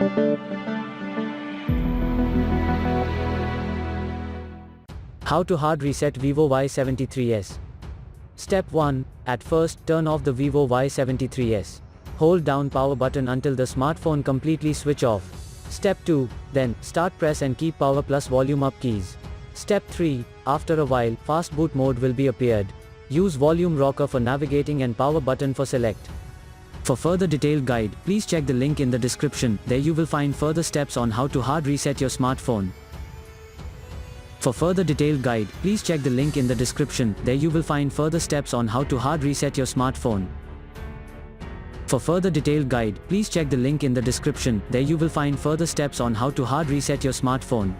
How to hard reset Vivo Y73s. Step 1. At first, turn off the Vivo Y73s. Hold down power button until the smartphone completely switch off. Step 2. Then, start press and keep power plus volume up keys. Step 3. After a while, fast boot mode will be appeared. Use volume rocker for navigating and power button for select. For further detailed guide, please check the link in the description. There you will find further steps on how to hard reset your smartphone. For further detailed guide, please check the link in the description. There you will find further steps on how to hard reset your smartphone. For further detailed guide, please check the link in the description. There you will find further steps on how to hard reset your smartphone.